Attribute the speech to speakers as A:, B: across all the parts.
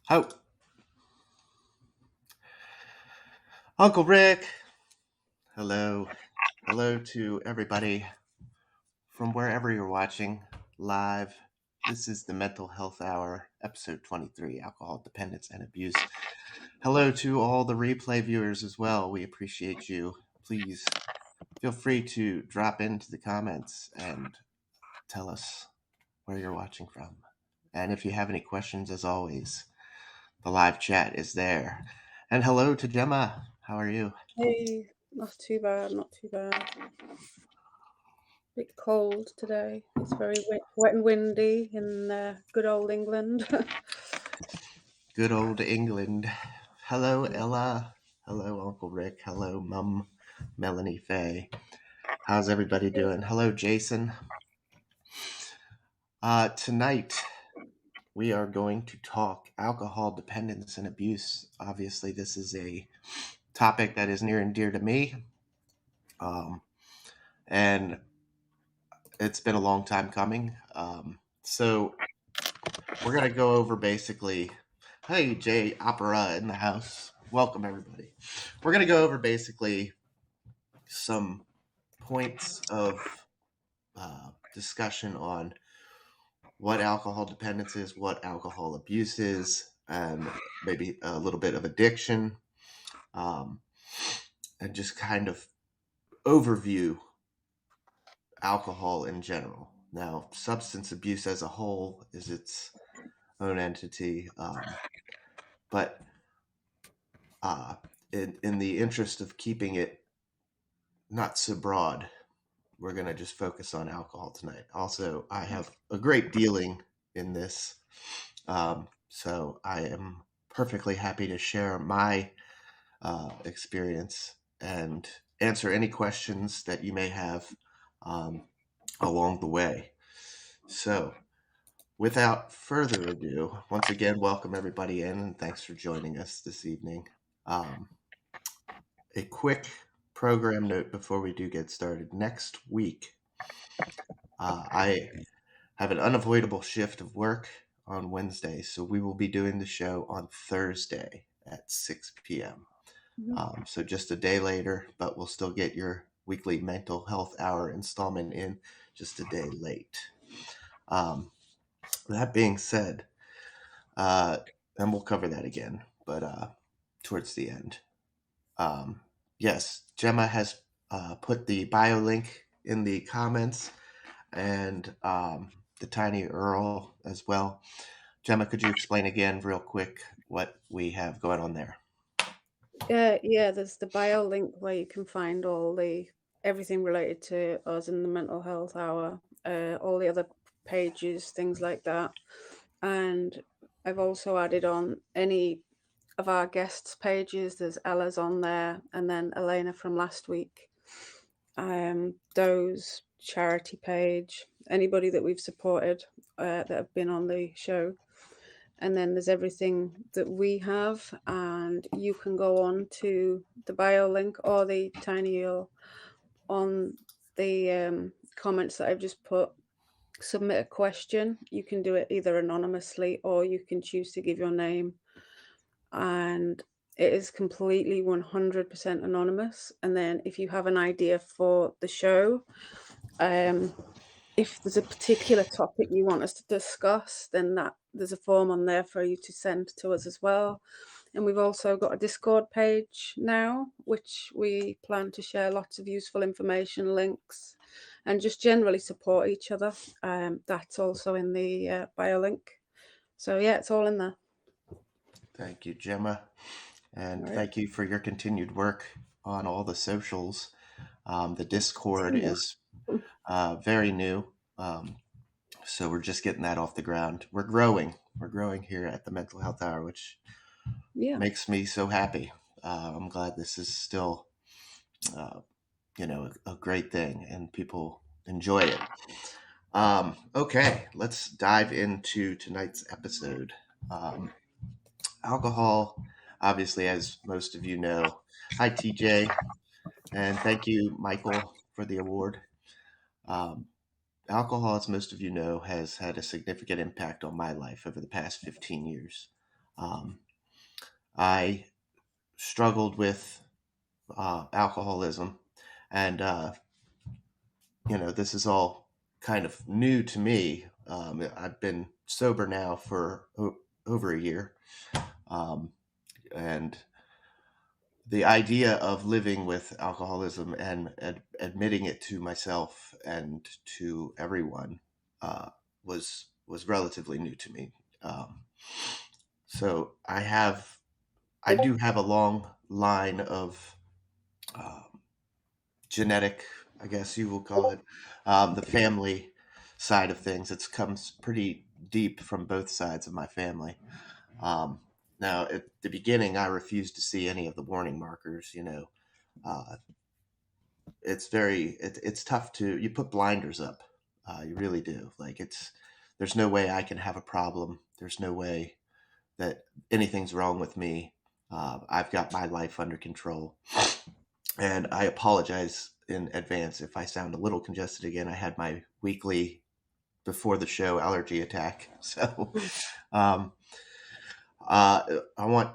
A: Oh, Uncle Rick. Hello. Hello to everybody from wherever you're watching live. This is the Mental Health Hour, episode 23, Alcohol Dependence and Abuse. Hello to all the replay viewers as well. We appreciate you. Please feel free to drop into the comments and tell us where you're watching from. And if you have any questions, as always, the live chat is there. And hello to Gemma. How are you?
B: Hey, not too bad, not too bad. Bit cold today. It's very wet and windy in good old England.
A: Good old England. Hello, Ella. Hello, Uncle Rick. Hello, Mum Melanie Faye. How's everybody doing? Hello, Jason. Tonight, we are going to talk alcohol dependence and abuse. Obviously, this is a topic that is near and dear to me. And it's been a long time coming. So, we're going to go over basically. Hey, Jay Opera in the house. Welcome, everybody. We're going to go over basically some points of discussion on what alcohol dependence is, what alcohol abuse is, and maybe a little bit of addiction, um, and just kind of overview alcohol in general. Now, substance abuse as a whole is its own entity, but uh, in the interest of keeping it not so broad, we're going to just focus on alcohol tonight. Also, I have a great dealing in this. So I am perfectly happy to share my experience and answer any questions that you may have um, along the way. So, without further ado, once again, welcome everybody in and thanks for joining us this evening. Um, a quick program note before we do get started. Next week, I have an unavoidable shift of work on Wednesday, so we will be doing the show on Thursday at 6 p.m. So just a day later, but we'll still get your weekly mental health hour installment in just a day late. That being said, and we'll cover that again, but towards the end. Yes, Gemma has put the bio link in the comments and the Tiny Earl as well. Gemma, could you explain again, real quick, what we have going on there?
B: Yeah, there's the bio link where you can find everything related to us in the mental health hour, all the other pages, things like that. And I've also added on any of our guests' pages. There's Ella's on there, and then Elena from last week. Doe's charity page, anybody that we've supported that have been on the show. And then there's everything that we have, and you can go on to the bio link or the tiny eel on the comments that I've just put. Submit a question. You can do it either anonymously or you can choose to give your name, and it is completely 100% anonymous. And then if you have an idea for the show, if there's a particular topic you want us to discuss, then there's a form on there for you to send to us as well. And we've also got a Discord page now, which we plan to share lots of useful information, links, and just generally support each other. That's also in the bio link. So yeah, it's all in there.
A: Thank you, Gemma.
B: All
A: And
B: right.
A: thank you for your continued work on all the socials. The Discord is very new. So we're just getting that off the ground. We're growing. We're growing here at the Mental Health Hour, which
B: Yeah.
A: makes me so happy. I'm glad this is still, uh, a great thing and people enjoy it. Okay, let's dive into tonight's episode. Um, Alcohol, obviously, as most of you know. Hi, TJ, and thank you, Michael, for the award. Um, Alcohol, as most of you know, has had a significant impact on my life over the past 15 years. Um, I struggled with alcoholism, and this is all kind of new to me. I've been sober now for over a year, um, and the idea of living with alcoholism and admitting it to myself and to everyone was relatively new to me. Um, so I do have a long line of um, genetic, I guess you will call it, the family side of things. It comes pretty deep from both sides of my family. Um, Now, at the beginning, I refused to see any of the warning markers. Uh, it's tough to you put blinders up. You really do. Like there's no way I can have a problem. There's no way that anything's wrong with me. I've got my life under control. And I apologize in advance if I sound a little congested again. I had my weekly before the show allergy attack. So um, I want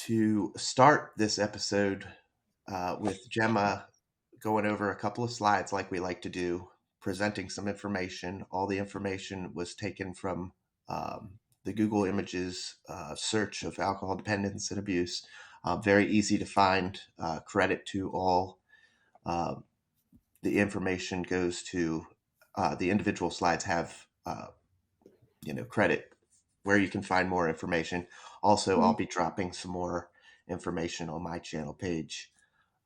A: to start this episode with Gemma going over a couple of slides like we like to do, presenting some information. All the information was taken from the Google Images search of alcohol dependence and abuse. Very easy to find. Credit to all. Uh, the information goes to the individual slides have credit where you can find more information. Also, I'll be dropping some more information on my channel page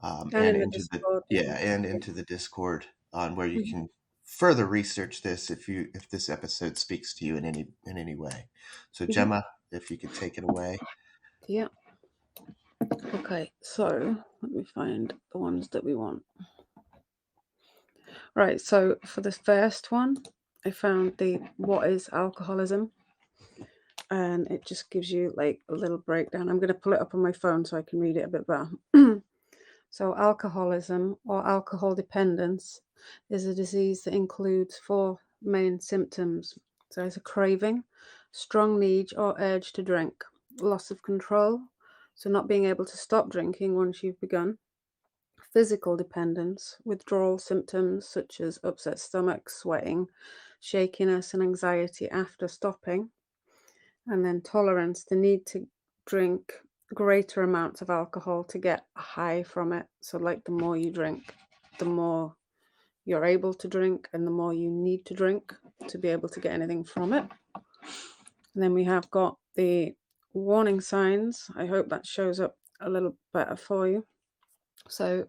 B: And
A: and
B: in the
A: into the
B: Discord.
A: and into the Discord on where you can further research this if this episode speaks to you in any way. So
B: Mhm.
A: Gemma, if you could take it away.
B: Yeah. Okay, so let me find the ones that we want. Right, so for the first one, I found the what is alcoholism, and it just gives you like a little breakdown. I'm going to pull it up on my phone so I can read it a bit better. So, alcoholism or alcohol dependence is a disease that includes four main symptoms. So, there's a craving, strong need or urge to drink, loss of control, so not being able to stop drinking once you've begun, physical dependence, withdrawal symptoms such as upset stomach, sweating, shakiness, and anxiety after stopping, and then tolerance, the need to drink greater amounts of alcohol to get a high from it. So, like, the more you drink, the more you're able to drink, and the more you need to drink to be able to get anything from it. And then we have got the warning signs. I hope that shows up a little better for you. So,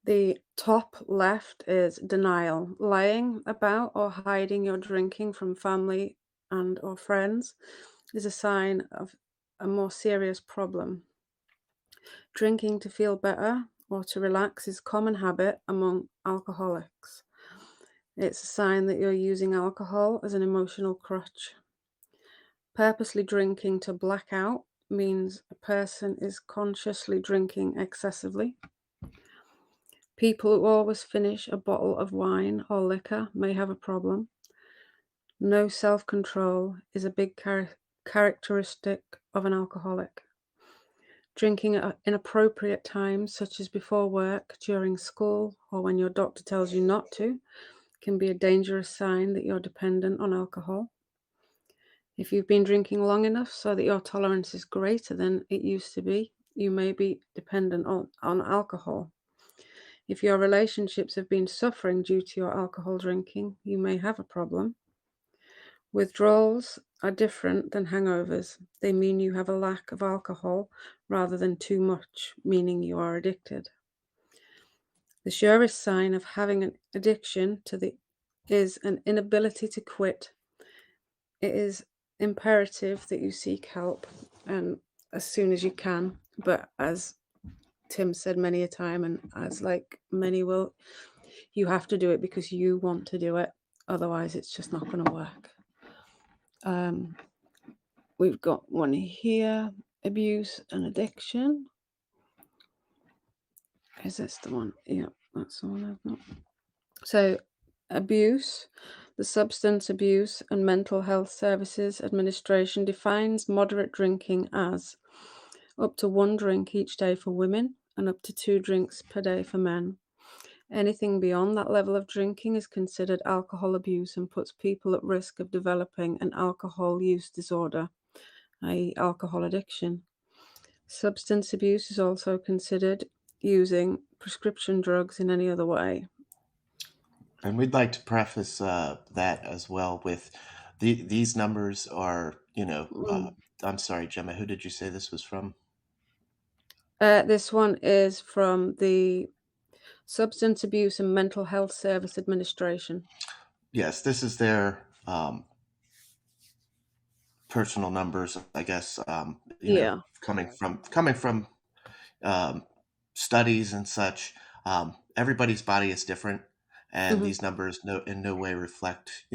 B: the top left is denial, lying about or hiding your drinking from family and or friends is a sign of a more serious problem. Drinking to feel better or to relax is a common habit among alcoholics. It's a sign that you're using alcohol as an emotional crutch. Purposely drinking to black out means a person is consciously drinking excessively. People who always finish a bottle of wine or liquor may have a problem. No self-control is a big characteristic of an alcoholic. Drinking at inappropriate times, such as before work, during school, or when your doctor tells you not to, can be a dangerous sign that you're dependent on alcohol. If you've been drinking long enough so that your tolerance is greater than it used to be, you may be dependent on alcohol. If your relationships have been suffering due to your alcohol drinking, you may have a problem. Withdrawals are different than hangovers. They mean you have a lack of alcohol rather than too much, meaning you are addicted. The surest sign of having an addiction is an inability to quit. It is imperative that you seek help and as soon as you can. But as Tim said many a time, and as like many will, you have to do it because you want to do it. Otherwise, it's just not going to work. We've got one here, abuse and addiction. Is this the one? Yeah, that's the one I've got. So, abuse. The Substance Abuse and Mental Health Services Administration defines moderate drinking as up to 1 drink each day for women and up to 2 drinks per day for men. Anything beyond that level of drinking is considered alcohol abuse and puts people at risk of developing an alcohol use disorder, i.e., alcohol addiction. Substance abuse is also considered using prescription drugs in any other way.
A: And we'd like to preface that as well with these numbers are,
B: Mm.
A: I'm sorry, Gemma, who did you say this was from?
B: This one is from the Substance Abuse and Mental Health Service Administration.
A: Yes, this is their personal numbers, I guess.
B: Yeah.
A: Coming from studies and such. Everybody's body is different, and
B: Mhm.
A: these numbers in no way reflect,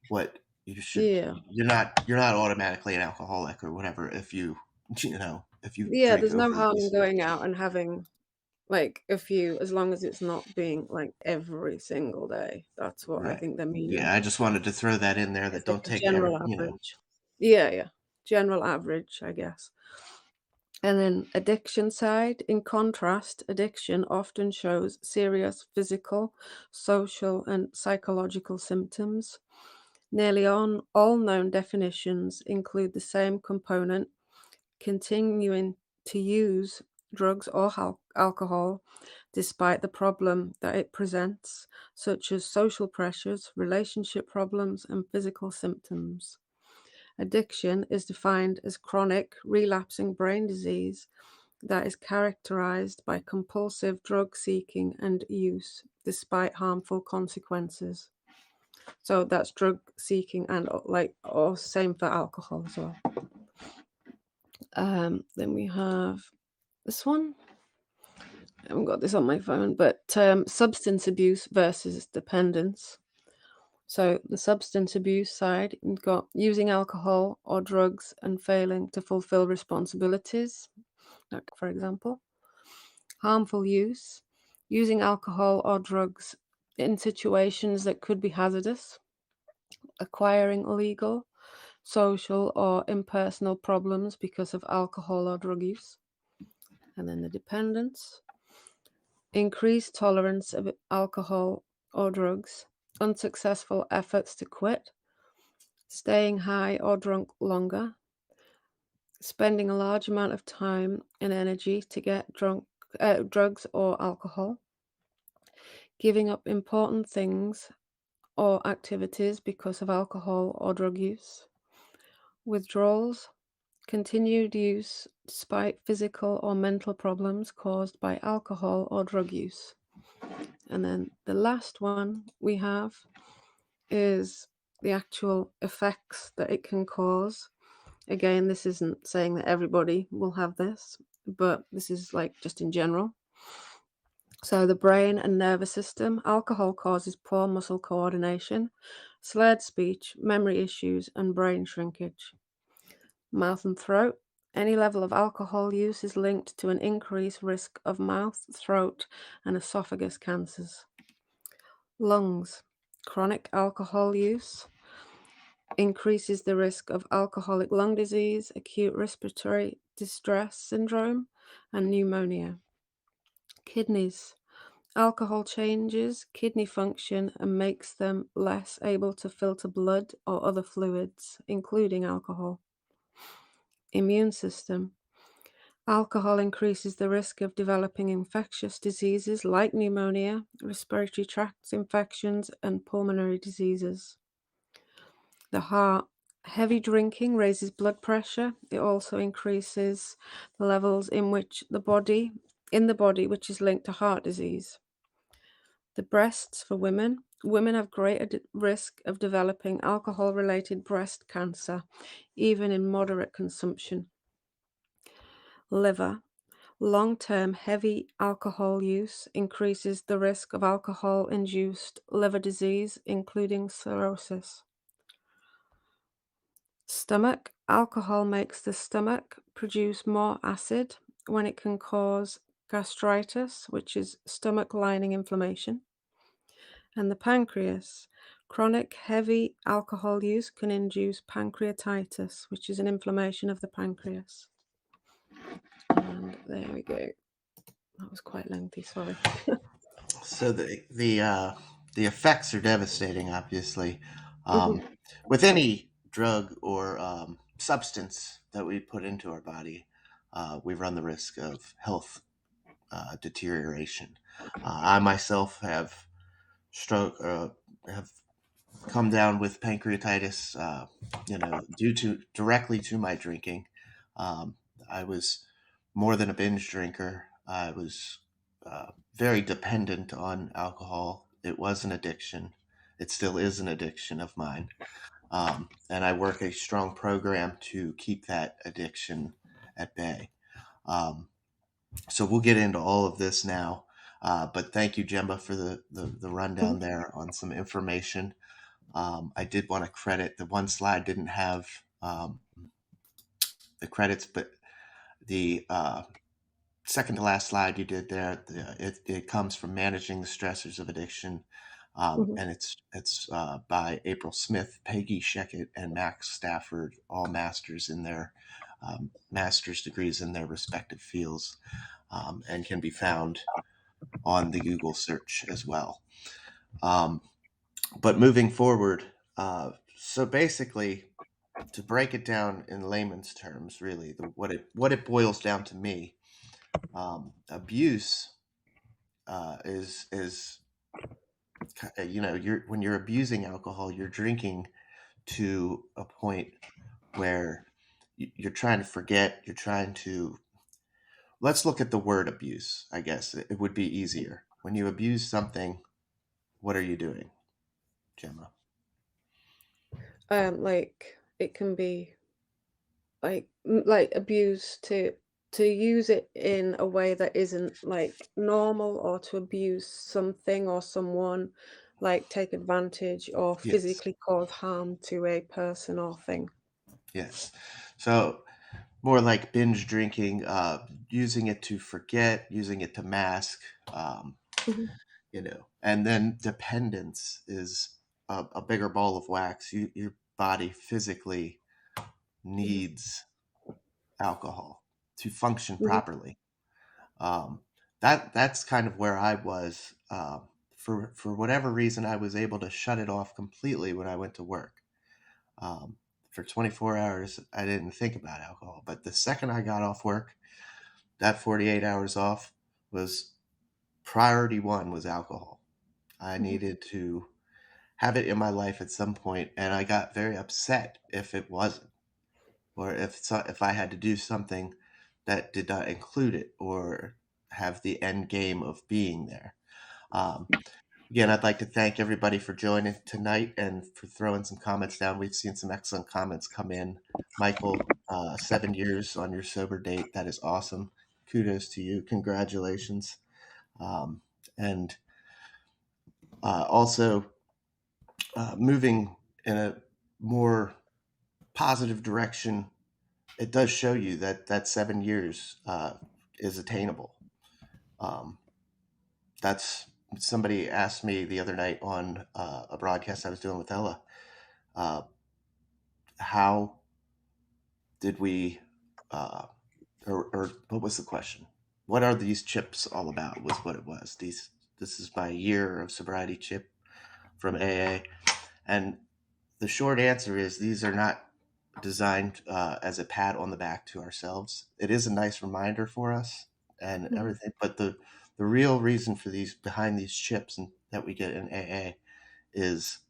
A: what you should.
B: Yeah.
A: You're not automatically an alcoholic or whatever if you if you
B: Yeah,
A: drink
B: there's no
A: over
B: harm in
A: these.
B: going out and having, like, a few, as long as it's not being, like, every single day. That's what I
A: Right.
B: think they're meaning.
A: Yeah, I just wanted to throw that in there.
B: It's
A: That
B: like
A: don't
B: a
A: take
B: general
A: every.
B: average. Yeah, yeah. General average, I guess. And then addiction side, in contrast, addiction often shows serious physical, social, and psychological symptoms. Nearly on all known definitions include the same component, continuing to use drugs or alcohol despite the problem that it presents, such as social pressures, relationship problems, and physical symptoms. Addiction is defined as chronic, relapsing brain disease that is characterized by compulsive drug seeking and use despite harmful consequences. So that's drug seeking and like or same for alcohol as well. Then we have this one. I haven't got this on my phone, but substance abuse versus dependence. So the substance abuse side, you've got using alcohol or drugs and failing to fulfill responsibilities, like for example, harmful use, using alcohol or drugs in situations that could be hazardous, acquiring illegal, social, or impersonal problems because of alcohol or drug use. And then the dependence, increased tolerance of alcohol or drugs, unsuccessful efforts to quit, staying high or drunk longer, spending a large amount of time and energy to get drugs or alcohol, giving up important things or activities because of alcohol or drug use, withdrawals, continued use despite physical or mental problems caused by alcohol or drug use. And then the last one we have is the actual effects that it can cause. Again, this isn't saying that everybody will have this, but this is like just in general. So, the brain and nervous system, alcohol causes poor muscle coordination, slurred speech, memory issues, and brain shrinkage. Mouth and throat, any level of alcohol use is linked to an increased risk of mouth, throat, and esophagus cancers. Lungs, chronic alcohol use increases the risk of alcoholic lung disease, acute respiratory distress syndrome, and pneumonia. Kidneys, alcohol changes kidney function and makes them less able to filter blood or other fluids, including alcohol. Immune system, alcohol increases the risk of developing infectious diseases like pneumonia, respiratory tract infections, and pulmonary diseases. The heart, heavy drinking raises blood pressure. It also increases the levels in the body, which is linked to heart disease. The breasts for women. Women have greater risk of developing alcohol related breast cancer, even in moderate consumption. Liver. Long term heavy alcohol use increases the risk of alcohol induced liver disease, including cirrhosis. Stomach. Alcohol makes the stomach produce more acid when it can cause gastritis, which is stomach lining inflammation. And the pancreas. chronic heavy alcohol use can induce pancreatitis, which is an inflammation of the pancreas. And there we go. That was quite lengthy, sorry.
A: So the effects are devastating, obviously.
B: Mhm,
A: With any drug or substance that we put into our body, we run the risk of health deterioration. I myself have come down with pancreatitis, due to directly to my drinking. Um, I was more than a binge drinker. I was very dependent on alcohol. It was an addiction. It still is an addiction of mine. And I work a strong program to keep that addiction at bay. Um, so we'll get into all of this now. But thank you, Gemma, for the
B: mhm,
A: rundown there on some information. I did want to credit the one slide didn't have the credits, but the second to last slide you did there, it comes from Managing the Stressors of Addiction,
B: mhm,
A: and it's by April Smith, Peggy Sheckett, and Max Stafford, all masters in their master's degrees in their respective fields, and can be found on the Google search as well. Um, but moving forward, so basically, to break it down in layman's terms, really, what it boils down to me, abuse is you're when you're abusing alcohol, you're drinking to a point where you're trying to forget, you're trying to. Let's look at the word abuse. I guess it would be easier when you abuse something. What are you doing, Gemma?
B: like, it can be, like, abuse to use it in a way that isn't, like, normal, or to abuse something or someone, like, take advantage or
A: Yes,
B: physically cause harm to a person or thing.
A: yes. So more like binge drinking, using it to forget, using it to mask, um,
B: Mhm,
A: and then dependence is a bigger ball of wax. Your body physically
B: mhm,
A: needs alcohol to function
B: mhm,
A: properly. Um, that's kind of where I was. For whatever reason, I was able to shut it off completely when I went to work. Um, for 24 hours, I didn't think about alcohol. But the second I got off work, that 48 hours off was priority one was alcohol. I
B: mhm,
A: needed to have it in my life at some point, and I got very upset if it wasn't, or if I had to do something that did not include it or have the end game of being there. Um, Again, I'd like to thank everybody for joining tonight and for throwing some comments down. We've seen some excellent comments come in. Michael, 7 years on your sober date. That is awesome. Kudos to you. Congratulations. Um, and also, moving in a more positive direction, it does show you that that 7 years is attainable. Um, that's Somebody asked me the other night on a broadcast I was doing with Ella, uh, how did we, uh, or what was the question? What are these chips all about? Was what it was. This is my year of sobriety chip from AA, and the short answer is these are not designed as a pat on the back to ourselves. It is a nice reminder for us and
B: mhm,
A: everything, but the real reason for these behind these chips and that we get in AA is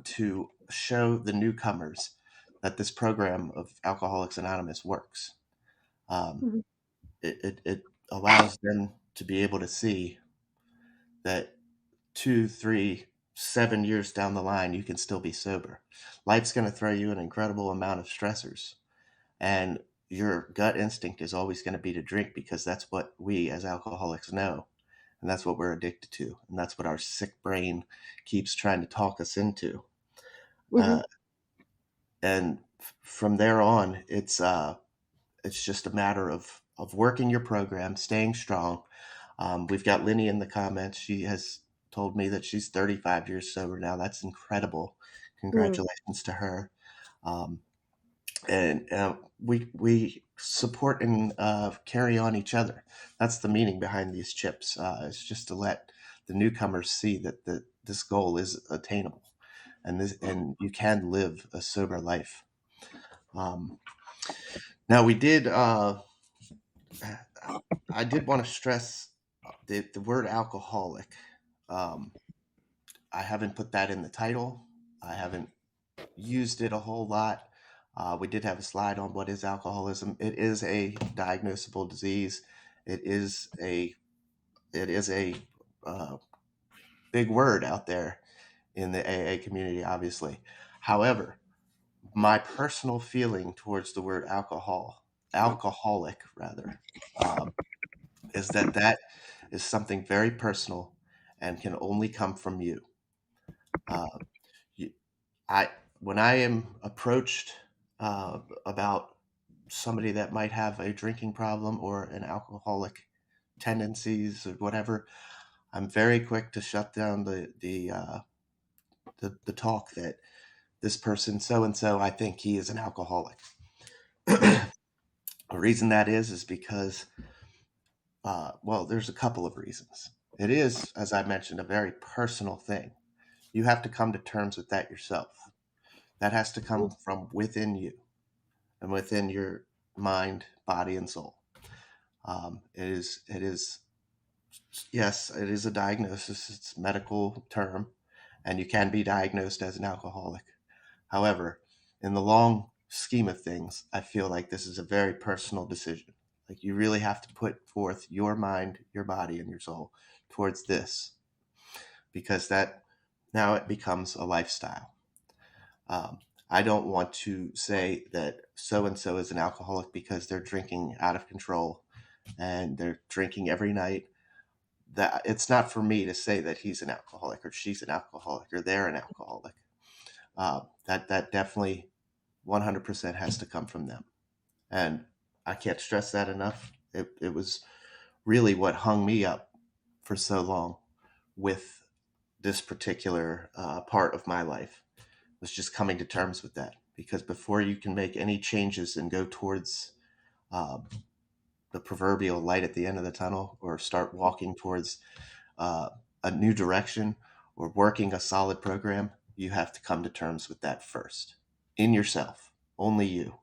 A: to show the newcomers that this program of Alcoholics Anonymous works. Um,
B: mhm,
A: it allows them to be able to see that 2, 3, 7 years down the line, you can still be sober. Life's going to throw you an incredible amount of stressors, and your gut instinct is always going to be to drink because that's what we as alcoholics know, and that's what we're addicted to, and that's what our sick brain keeps trying to talk us into.
B: mhm,
A: Uh, and from there on, it's just a matter of working your program, staying strong. We've got Lenny in the comments. She has told me that she's 35 years sober now. That's incredible.
B: Mm.
A: Congratulations to her. Um, and we support and carry on each other. That's the meaning behind these chips. It's just to let the newcomers see that this goal is attainable, and you can live a sober life. Um, now we did. I did want to stress the word alcoholic. Um, I haven't put that in the title. I haven't used it a whole lot. We did have a slide on what is alcoholism. It is a diagnosable disease. It is a uh, big word out there in the AA community, obviously. However, my personal feeling towards the word alcoholic rather, um, is that is something very personal and can only come from you. Uh, you I when I am approached about somebody that might have a drinking problem or an alcoholic tendencies or whatever, I'm very quick to shut down the talk that this person so and so, I think he is an alcoholic. The reason that is because well, there's a couple of reasons. It is, as I mentioned, a very personal thing. You have to come to terms with that yourself. That has to come from within you and within your mind, body, and soul. It is, yes, it is a diagnosis. It's a medical term, and you can be diagnosed as an alcoholic. However, in the long scheme of things, I feel like this is a very personal decision. Like you really have to put forth your mind, your body, and your soul towards this because that now it becomes a lifestyle. Um, I don't want to say that so and so is an alcoholic because they're drinking out of control and they're drinking every night. That it's not for me to say that he's an alcoholic or she's an alcoholic or they're an alcoholic. That definitely 100% has to come from them, and I can't stress that enough. It was really what hung me up for so long with this particular part of my life was just coming to terms with that. Because before you can make any changes and go towards uh, the proverbial light at the end of the tunnel or start walking towards uh, a new direction or working a solid program, you have to come to terms with that first in yourself. Only you.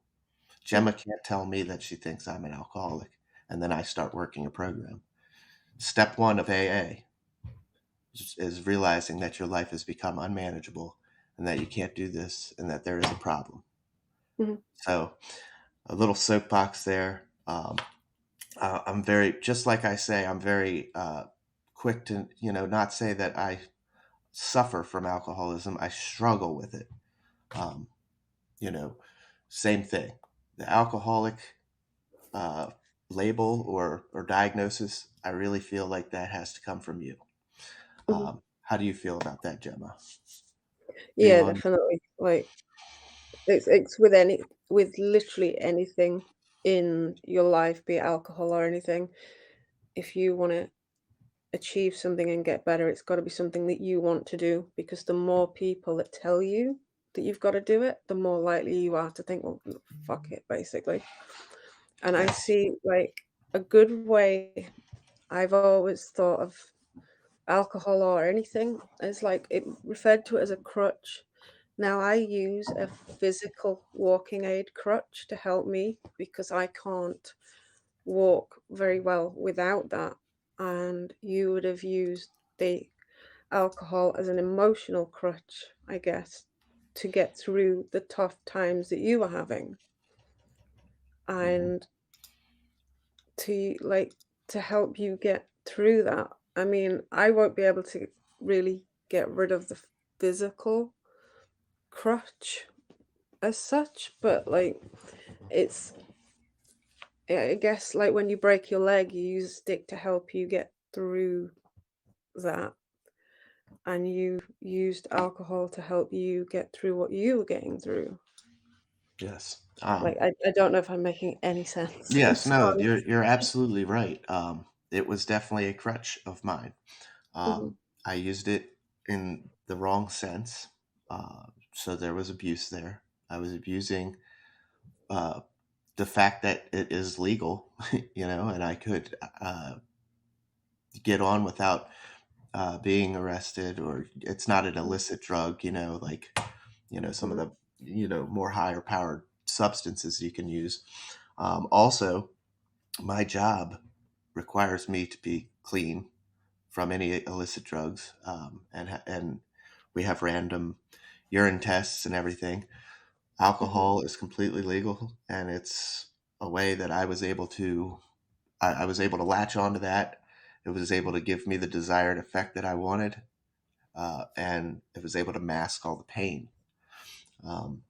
A: Gemma
B: Mm.
A: can't tell me that she thinks I'm an alcoholic, and then I start working a program. Step one of AA is realizing that your life has become unmanageable and that you can't do this and that there is a problem.
B: Mhm.
A: So, a little soapbox there. I'm very, just like I say, I'm very quick to, not say that I suffer from alcoholism. I struggle with it. Um, you know, Same thing. The alcoholic uh, label or diagnosis, I really feel like that has to come from you.
B: Mhm.
A: How do you feel about that, Gemma? Being
B: Yeah,
A: on,
B: definitely. Like it's with literally anything in your life, be it alcohol or anything. If you want to achieve something and get better, it's got to be something that you want to do because the more people that tell you that you've got to do it, the more likely you are to think, well, fuck it, basically. And I
A: yes.
B: see like a good way I've always thought of alcohol or anything as like it referred to it as a crutch. Now I use a physical walking aid crutch to help me because I can't walk very well without that. And you would have used the alcohol as an emotional crutch, I guess, to get through the tough times that you were having
A: Hmm.
B: and like to help you get through that. I mean, I won't be able to really get rid of the physical crutch as such, but like it's I guess like when you break your leg, you use a stick to help you get through that. And you used alcohol to help you get through what you were getting through.
A: Yes.
B: Like, I don't know if I'm making any sense, I'm
A: Yes. No,
B: sorry.
A: you're absolutely right. It was definitely a crutch of mine.
B: Mhm.
A: I used it in the wrong sense. So there was abuse there. I was abusing uh, the fact that it is legal, and I could get on without being arrested, or it's not an illicit drug, like, some of
B: Mhm.
A: the, more higher powered substances you can use. Also, my job requires me to be clean from any illicit drugs, and we have random urine tests and everything.
B: Mhm.
A: Alcohol is completely legal, and it's a way that I was able to latch onto that. It was able to give me the desired effect that I wanted, and it was able to mask all the pain. Um,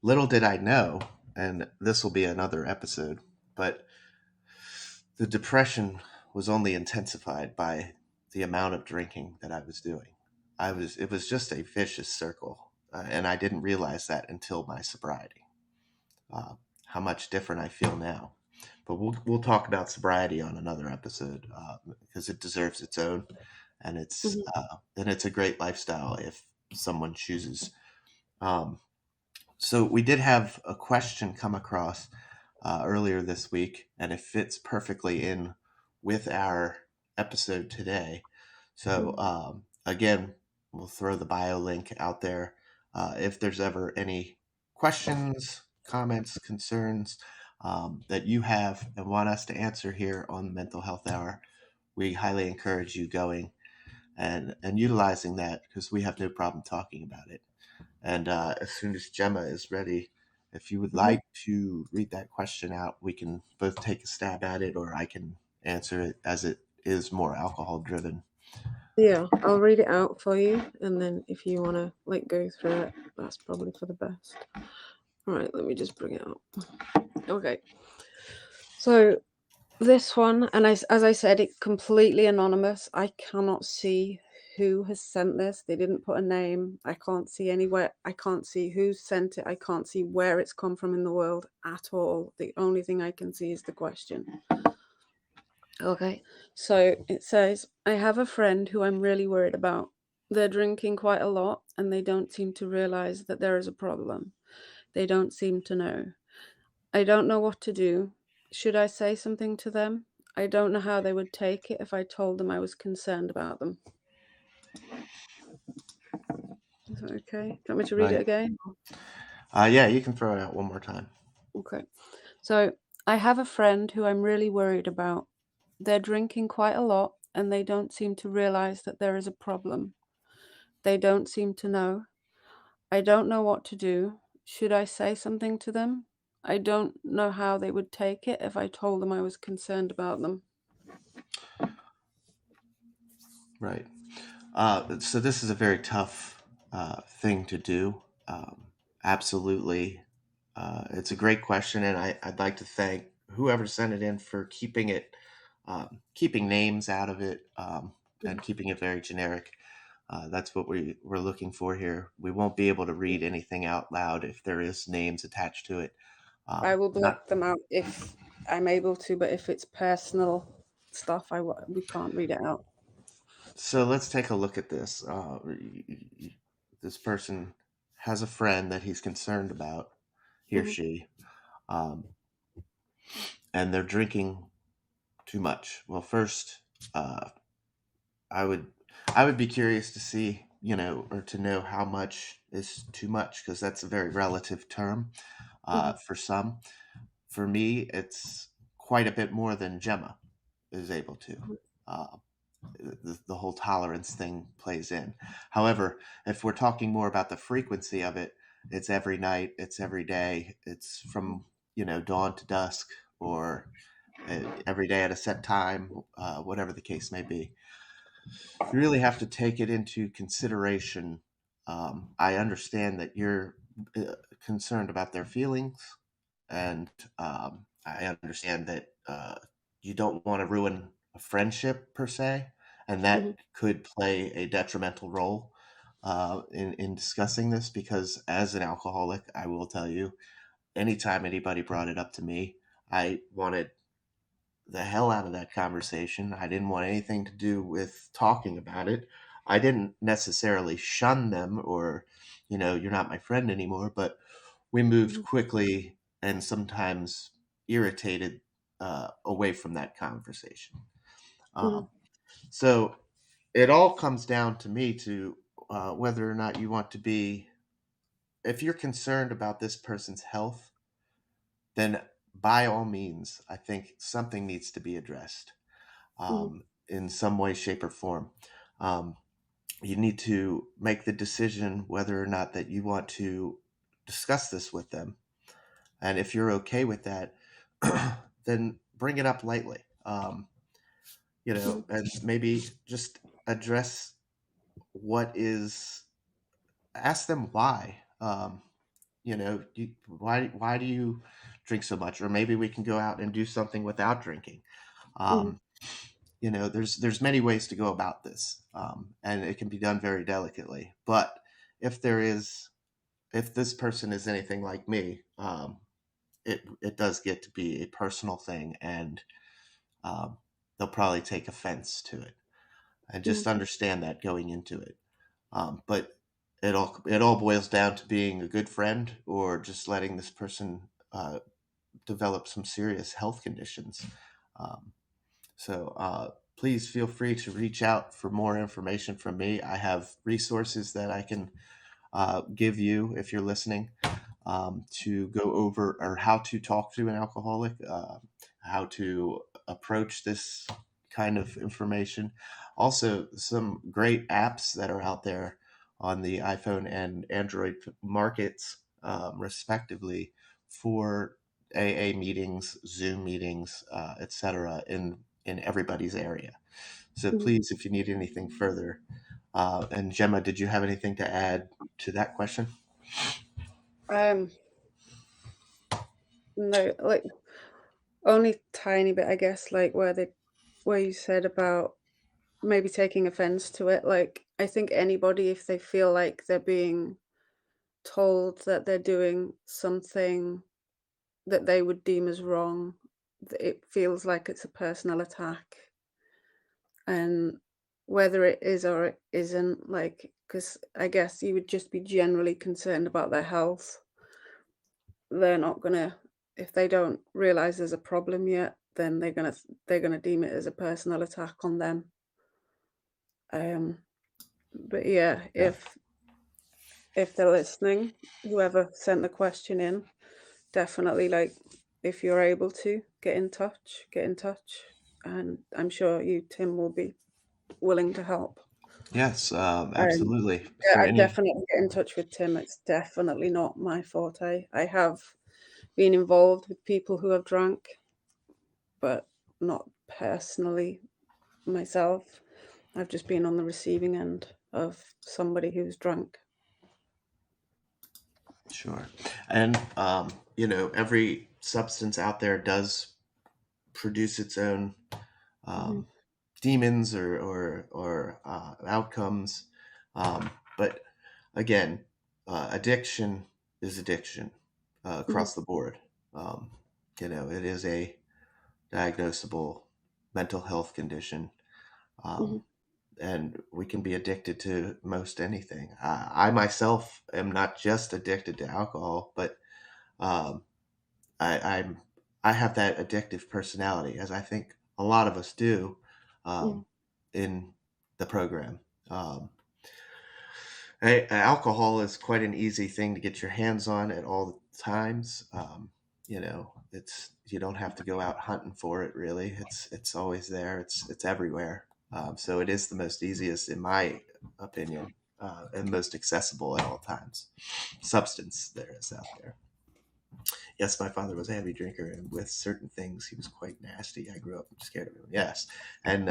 A: Little did I know, and this will be another episode, but the depression was only intensified by the amount of drinking that I was doing. It was just a vicious circle, and I didn't realize that until my sobriety. Uh, how much different I feel now. But we'll talk about sobriety on another episode, because it deserves its own,
B: Mhm.
A: and it's a great lifestyle if someone chooses. Um, so we did have a question come across earlier this week, and it fits perfectly in with our episode today. So
B: Mhm.
A: again, we'll throw the bio link out there. If there's ever any questions, comments, concerns that you have and want us to answer here on the Mental Health Hour, we highly encourage you going and utilizing that, because we have no problem talking about it. And as soon as Gemma is ready, if you would
B: Mhm.
A: like to read that question out, we can both take a stab at it, or I can answer it, as it is more alcohol driven.
B: Yeah, I'll read it out for you, and then if you want to like go through it, that's probably for the best. All right, let me just bring it up. Okay, so this one, and as I said, it completely anonymous. I cannot see who has sent this. They didn't put a name. I can't see anywhere. I can't see who sent it. I can't see where it's come from in the world at all. The only thing I can see is the question. Okay, so it says, I have a friend who I'm really worried about. They're drinking quite a lot and they don't seem to realize that there is a problem. They don't seem to know. I don't know what to do. Should I say something to them? I don't know how they would take it if I told them I was concerned about them. Is that okay? Do you want me to read it
A: Right.
B: again?
A: Yeah, you can throw it out one more time.
B: Okay. So I have a friend who I'm really worried about. They're drinking quite a lot and they don't seem to realize that there is a problem. They don't seem to know. I don't know what to do. Should I say something to them? I don't know how they would take it if I told them I was concerned about them.
A: Right. So this is a very tough thing to do. Absolutely. It's a great question, and I'd like to thank whoever sent it in for keeping names out of it, and keeping it very generic. That's what we're looking for here. We won't be able to read anything out loud if there is names attached to it.
B: I will
A: Not
B: black them out if I'm able to, but if it's personal stuff, we can't read it out.
A: So let's take a look at this. This person has a friend that he's concerned about, he or
B: Mhm.
A: she, um, and they're drinking too much. Well, first, uh, I would I would be curious to see, or to know how much is too much, because that's a very relative term
B: Mhm.
A: for some. For me, it's quite a bit more than Gemma is able to.
B: Mhm.
A: Uh, the whole tolerance thing plays in. However, if we're talking more about the frequency of it, it's every night, it's every day, it's from dawn to dusk, or every day at a set time, whatever the case may be. You really have to take it into consideration. I understand that you're concerned about their feelings, and I understand that you don't want to ruin a friendship per se, and
B: Mhm.
A: that could play a detrimental role in discussing this. Because as an alcoholic, I will tell you, anytime anybody brought it up to me, I wanted the hell out of that conversation. I didn't want anything to do with talking about it. I didn't necessarily shun them or, you're not my friend anymore, but we moved
B: Mhm.
A: quickly and sometimes irritated away from that conversation.
B: Mhm.
A: Um, so it all comes down to me to whether or not you want to be, if you're concerned about this person's health, then by all means, I think something needs to be addressed
B: Mhm.
A: in some way, shape, or form. Um, you need to make the decision whether or not that you want to discuss this with them. And if you're okay with that, then bring it up lightly.
B: Mhm.
A: And maybe just address what is, ask them why. Why do you drink so much? Or maybe we can go out and do something without drinking.
B: Mhm.
A: Um, there's many ways to go about this, and it can be done very delicately. But if there is, if this person is anything like me, it does get to be a personal thing, and um, they'll probably take offense to it. And
B: Mhm.
A: just understand that going into it. But it all boils down to being a good friend or just letting this person develop some serious health conditions. Um, so please feel free to reach out for more information from me. I have resources that I can give you if you're listening, to go over or how to talk to an alcoholic, how to approach this kind of information. Also, some great apps that are out there on the iPhone and Android markets, respectively, for AA meetings, Zoom meetings, etc., in everybody's area. So
B: Mhm.
A: please, if you need anything further, and Gemma, did you have anything to add to that question?
B: Um, no, like only tiny bit, I guess, like where you said about maybe taking offense to it. Like, I think anybody, if they feel like they're being told that they're doing something that they would deem as wrong, it feels like it's a personal attack. And whether it is or it isn't, like, because I guess you would just be generally concerned about their health. They're not gonna, if they don't realize there's a problem yet, then they're gonna deem it as a personal attack on them. Um, but yeah,
A: Yeah.
B: if they're listening, whoever sent the question in, definitely, like, if you're able to get in touch, and I'm sure you, Tim, will be willing to help.
A: Yes,
B: Um,
A: absolutely. Is
B: yeah,
A: there
B: I'd
A: any?
B: definitely get in touch with Tim. It's definitely not my forte. I have been involved with people who have drank, but not personally myself. I've just been on the receiving end of somebody who's drunk.
A: Sure. And every substance out there does produce its own
B: Mhm.
A: um, demons or outcomes. But again, addiction is addiction
B: Mhm.
A: across the board. Um, it is a diagnosable mental health condition.
B: Mhm.
A: Um, and we can be addicted to most anything. I myself am not just addicted to alcohol, but um, I'm I have that addictive personality, as I think a lot of us do,
B: Mhm.
A: um, in the program. Um, Alcohol is quite an easy thing to get your hands on at all times. It's you don't have to go out hunting for it. Really, it's always there. It's everywhere. So it is the most easiest, in my opinion, and most accessible at all times. Substance there is out there. Yes, my father was a heavy drinker, and with certain things, he was quite nasty. I grew up scared of him. Yes, and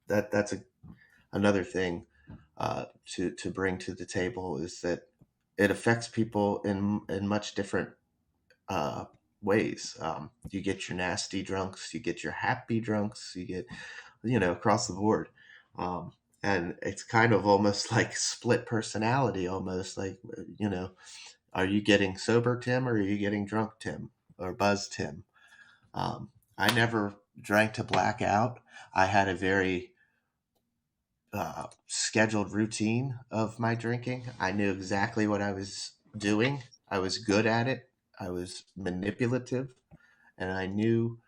A: that's another thing to bring to the table is that it affects people in much different uh, ways. You get your nasty drunks, you get your happy drunks, you get across the board. Um, and it's kind of almost like split personality, almost like are you getting sober Tim or are you getting drunk Tim or buzz Tim? I never drank to black out. I had a very scheduled routine of my drinking. I knew exactly what I was doing. I was good at it. I was manipulative, and I knew,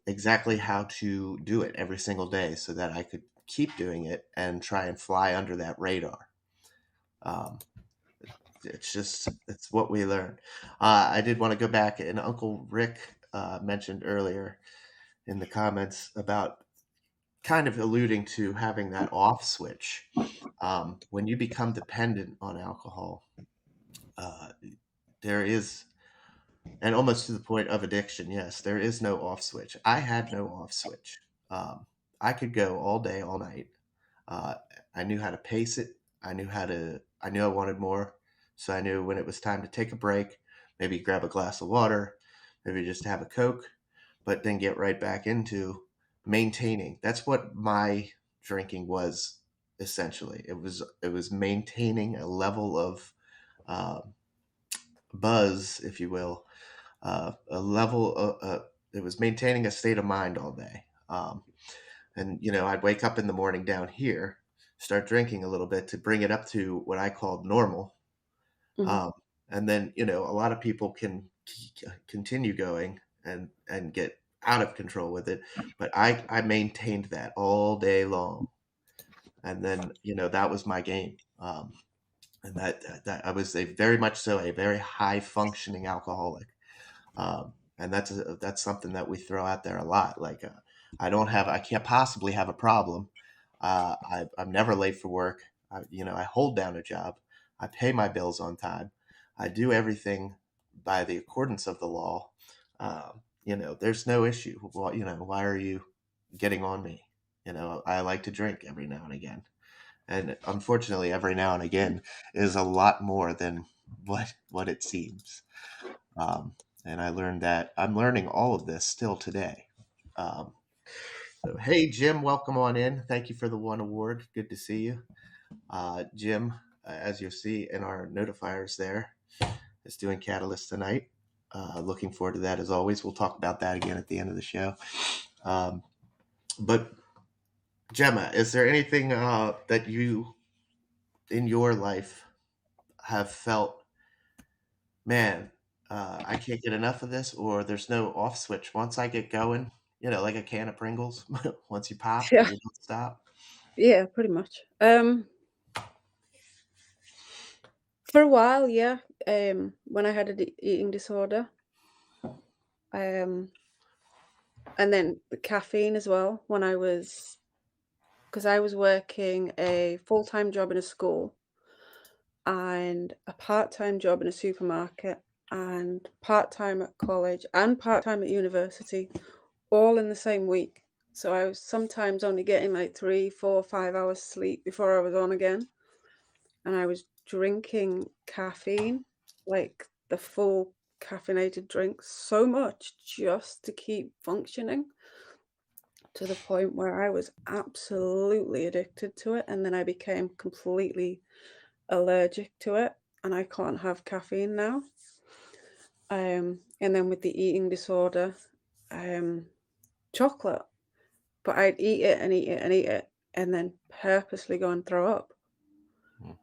A: exactly how to do it every single day so that I could keep doing it and try and fly under that radar. Um, it's what we learned. I did want to go back, and Uncle Rick mentioned earlier in the comments about kind of alluding to having that off switch. When you become dependent on alcohol, uh, there is, and almost to the point of addiction, yes, there is no off switch. I had no off switch. Um, I could go all day, all night. Uh, I knew how to pace it. I knew I wanted more. So I knew when it was time to take a break, maybe grab a glass of water, maybe just have a Coke, but then get right back into maintaining. That's what my drinking was essentially. It was maintaining a level of uh, buzz, if you will, a level of, it was maintaining a state of mind all day. And I'd wake up in the morning down here, start drinking a little bit to bring it up to what I called normal.
B: Hmm.
A: um, and then a lot of people can continue going and get out of control with it, but I maintained that all day long. And then that was my game. And that I was a very much so a very high functioning alcoholic. And that's something that we throw out there a lot. Like, I can't possibly have a problem. I'm never late for work. I hold down a job. I pay my bills on time. I do everything by the accordance of the law. There's no issue. Well, why are you getting on me? I like to drink every now and again. And unfortunately, every now and again is a lot more than what it seems. Um, and I learned that I'm learning all of this still today. Um, so, hey, Jim, welcome on in. Thank you for the one award. Good to see you. Jim, as you'll see in our notifiers there, is doing Catalyst tonight. Looking forward to that as always. We'll talk about that again at the end of the show. But Gemma, is there anything that you in your life have felt, man, I can't get enough of this, or there's no off switch. Once I get going, like a can of Pringles, once you pop,
B: Yeah,
A: you don't stop.
B: yeah, pretty much. For a while, yeah. When I had an eating disorder, um, and then the caffeine as well. When I was, because I was working a full-time job in a school and a part-time job in a supermarket and part-time at college and part-time at university, all in the same week. So I was sometimes only getting like 3, 4, 5 hours sleep before I was on again. And I was drinking caffeine, like the full caffeinated drinks, so much just to keep functioning, to the point where I was absolutely addicted to it. And then I became completely allergic to it, and I can't have caffeine now. And then with the eating disorder, um, chocolate, but I'd eat it and eat it and eat it, and then purposely go and throw up
A: Mm,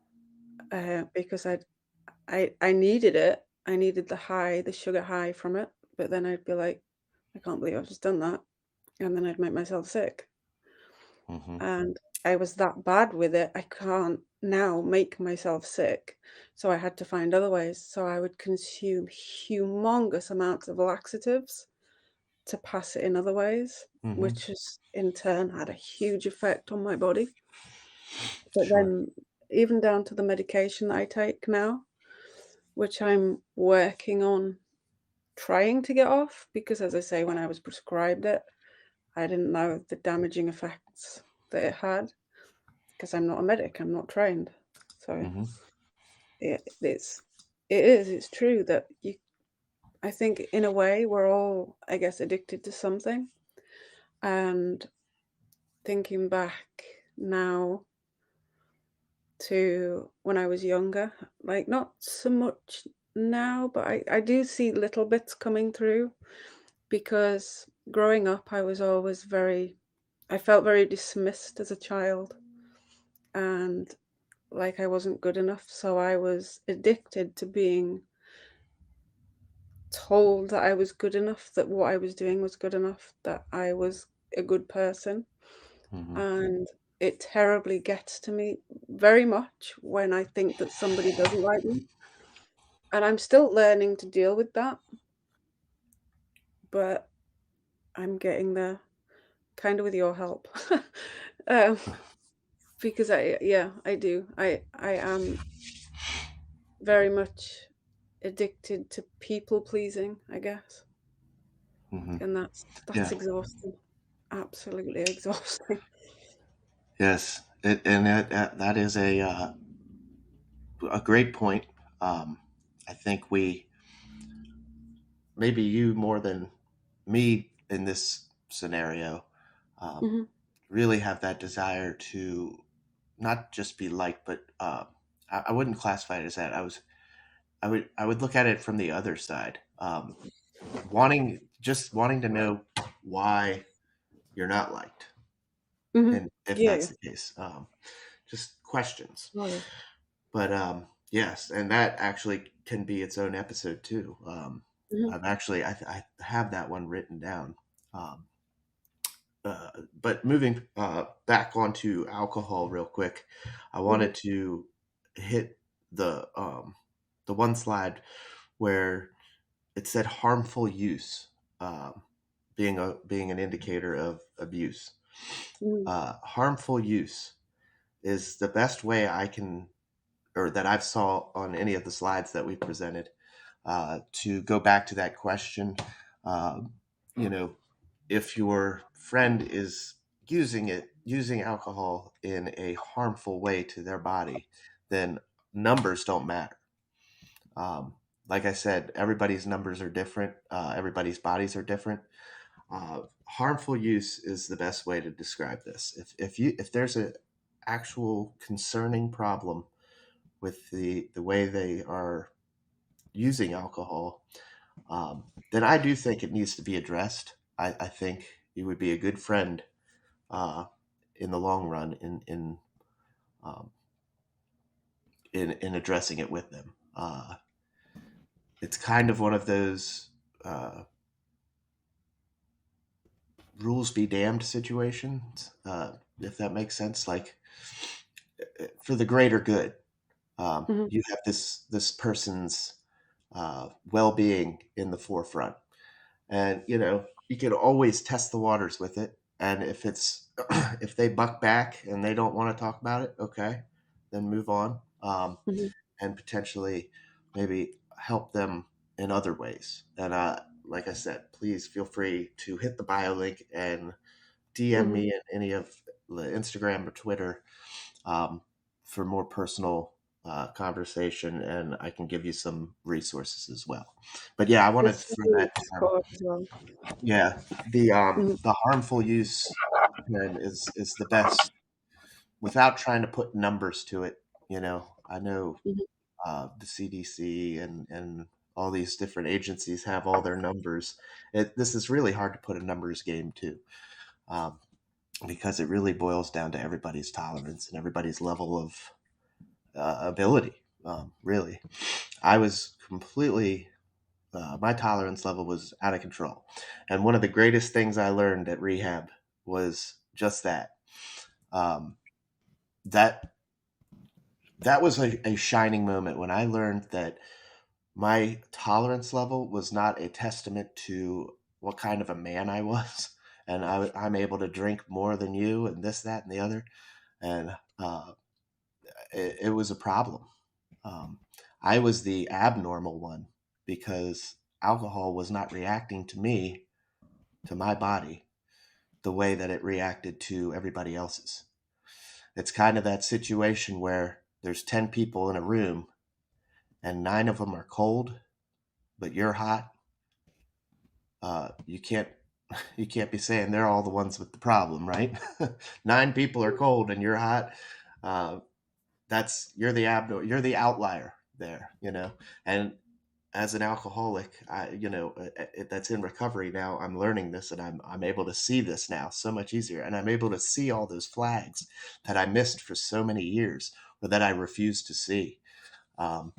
B: because I needed it. I needed the high, the sugar high from it. But then I'd be like, I can't believe I've just done that. And then I'd make myself sick.
A: mhm,
B: And I was that bad with it. I can't now make myself sick. So I had to find other ways. So I would consume humongous amounts of laxatives to pass it in other ways,
A: mhm.
B: which has in turn had a huge effect on my body. But
A: Sure.
B: then, even down to the medication that I take now, which I'm working on trying to get off, because as I say, when I was prescribed it, I didn't know the damaging effects that it had, because I'm not a medic, I'm not trained. So
A: Mhm,
B: it's true that you, I think in a way we're all, I guess, addicted to something. And thinking back now to when I was younger, like not so much now, but I do see little bits coming through, because growing up I was always very I felt very dismissed as a child and like I wasn't good enough. So I was addicted to being told that I was good enough, that what I was doing was good enough, that I was a good person.
A: Hmm.
B: And it terribly gets to me very much when I think that somebody doesn't like me. And I'm still learning to deal with that, but I'm getting there kind of with your help. um, because yeah, I do. I am very much addicted to people pleasing, I guess.
A: Hmm.
B: And that's
A: Yeah.
B: exhausting. Absolutely exhausting.
A: Yes. And that is a great point. Um, I think maybe you more than me in this scenario, um,
B: Mhm.
A: really have that desire to not just be liked, but I wouldn't classify it as that. I would look at it from the other side, wanting to know why you're not liked,
B: Mhm.
A: and if
B: Yeah,
A: that's
B: yeah.
A: the case, just questions.
B: Oh, yeah.
A: But yes, and that actually can be its own episode too.
B: Mhm.
A: I have that one written down. Um, but moving back onto alcohol real quick, I
B: Mhm.
A: wanted to hit the one slide where it said harmful use, um, being an indicator of abuse.
B: Mhm.
A: Harmful use is the best way I can, or that I've saw on any of the slides that we presented, to go back to that question. Um, you know, if your friend is using alcohol in a harmful way to their body, then numbers don't matter. Um, like I said, everybody's numbers are different. Everybody's bodies are different. Harmful use is the best way to describe this. If there's a actual concerning problem with the way they are using alcohol, then I do think it needs to be addressed. I think you would be a good friend, uh, in the long run, um, in addressing it with them. It's kind of one of those, rules be damned situations, if that makes sense. Like, for the greater good,
B: Mhm.
A: you have this person's well being in the forefront, and you can always test the waters with it. And if it's if they buck back and they don't want to talk about it, okay, then move on,
B: Mhm.
A: and potentially maybe help them in other ways. And like I said, please feel free to hit the bio link and DM
B: Mhm.
A: me at any of the Instagram or Twitter, um, for more personal conversation, and I can give you some resources as well. But yeah, I wanted to
B: This
A: throw
B: really
A: that term.
B: Discord as well.
A: Yeah, the
B: Mhm.
A: the harmful use term is the best without trying to put numbers to it. I know
B: Mhm.
A: the CDC and all these different agencies have all their numbers. This is really hard to put a numbers game too, um, because it really boils down to everybody's tolerance and everybody's level of ability. Really, I was completely my tolerance level was out of control, and one of the greatest things I learned at rehab was just that. Um, that that was a shining moment when I learned that my tolerance level was not a testament to what kind of a man I was, and I'm able to drink more than you, and this, that, and the other, and it was a problem. Um, I was the abnormal one because alcohol was not reacting to me, to my body, the way that it reacted to everybody else's. It's kind of that situation where there's 10 people in a room and nine of them are cold, but you're hot. You can't you can't be saying they're all the ones with the problem, right? Nine people are cold and you're hot. Uh, you're the outlier there, and as an alcoholic, that's in recovery now, I'm learning this, and I'm able to see this now so much easier, and I'm able to see all those flags that I missed for so many years, or that I refused to see. Um,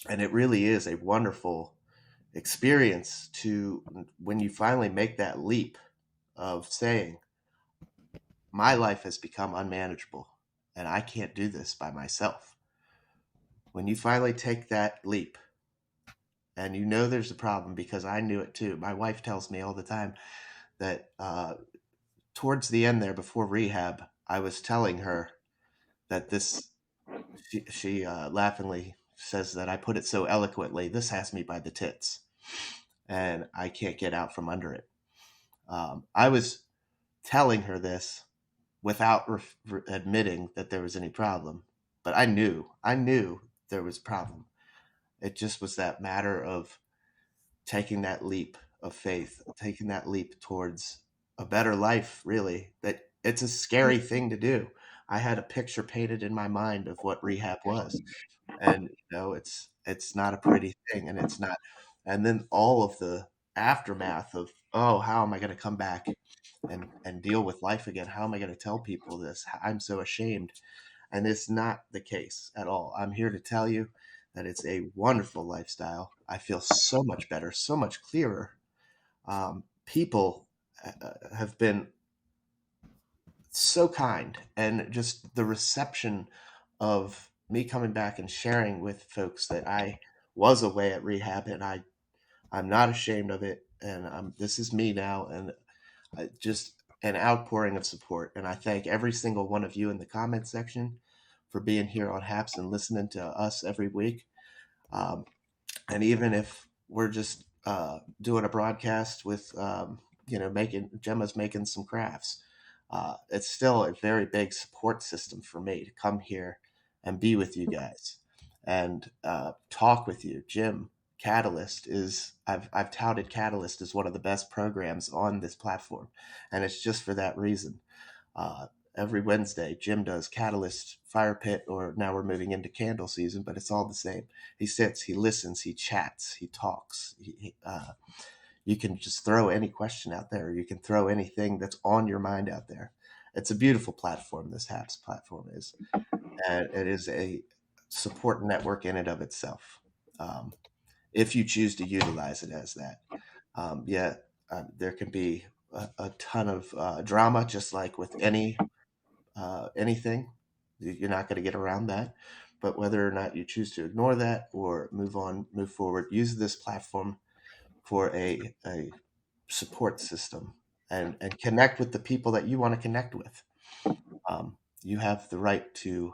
A: and it really is a wonderful experience to when you finally make that leap of saying, my life has become unmanageable, and I can't do this by myself. When you finally take that leap, and you know there's a problem, because I knew it too. My wife tells me all the time that towards the end there, before rehab, I was telling her that this. She laughingly says that I put it so eloquently. This has me by the tits, and I can't get out from under it. I was telling her this without admitting that there was any problem, but I knew there was a problem. It just was that matter of taking that leap of faith, taking that leap towards a better life, really. That it's a scary thing to do. I had a picture painted in my mind of what rehab was. And it's not a pretty thing, and it's not. And then all of the aftermath of, oh, how am I going to come back and deal with life again? How am I going to tell people this? I'm so ashamed. And it's not the case at all. I'm here to tell you that it's a wonderful lifestyle. I feel so much better, so much clearer. People have been so kind, and just the reception of me coming back and sharing with folks that I was away at rehab, and I'm not ashamed of it, and this is me now, and just an outpouring of support. And I thank every single one of you in the comment section for being here on Haps and listening to us every week. Um, and even if we're just doing a broadcast with making Gemma's making some crafts, it's still a very big support system for me to come here and be with you guys and talk with you. Jim, Catalyst is I've touted Catalyst as one of the best programs on this platform, and it's just for that reason. uh, every Wednesday, Jim does Catalyst, Fire Pit, or now we're moving into Candle season, but it's all the same. He sits, he listens, he chats, he talks. You can just throw any question out there. You can throw anything that's on your mind out there. It's a beautiful platform, this HAPS platform is. And it is a support network in and of itself, um, if you choose to utilize it as that. Yeah, there can be a ton of drama, just like with anything. You're not going to get around that. But whether or not you choose to ignore that or move on, move forward, use this platform for a support system, and connect with the people that you want to connect with. You have the right to